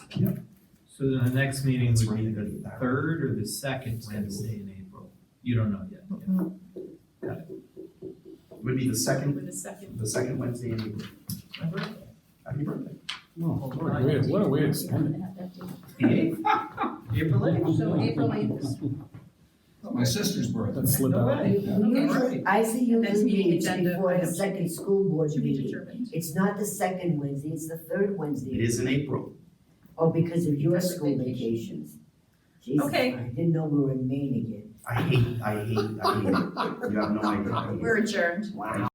So then the next meeting That's would right, be I gotta the get that. 3rd or the 2nd Wednesday in April? You don't know yet. Yeah. Would be the October the second. second Wednesday in April. My birthday. Happy birthday. What a way to spend it. The eighth? April eighth. So April 8th. My sister's birthday. Let's slip No out. way. Usually, I.S.A. And that's usually meeting meets agenda before the items. second school board To be meeting. determined. It's not the second Wednesday, it's the third Wednesday. It is in April. Oh, because of your Because of school vacation. vacations. Jesus, Okay. I didn't know we were in Maine again. I hate it. You have no idea. I hate it. We're adjourned. Wow.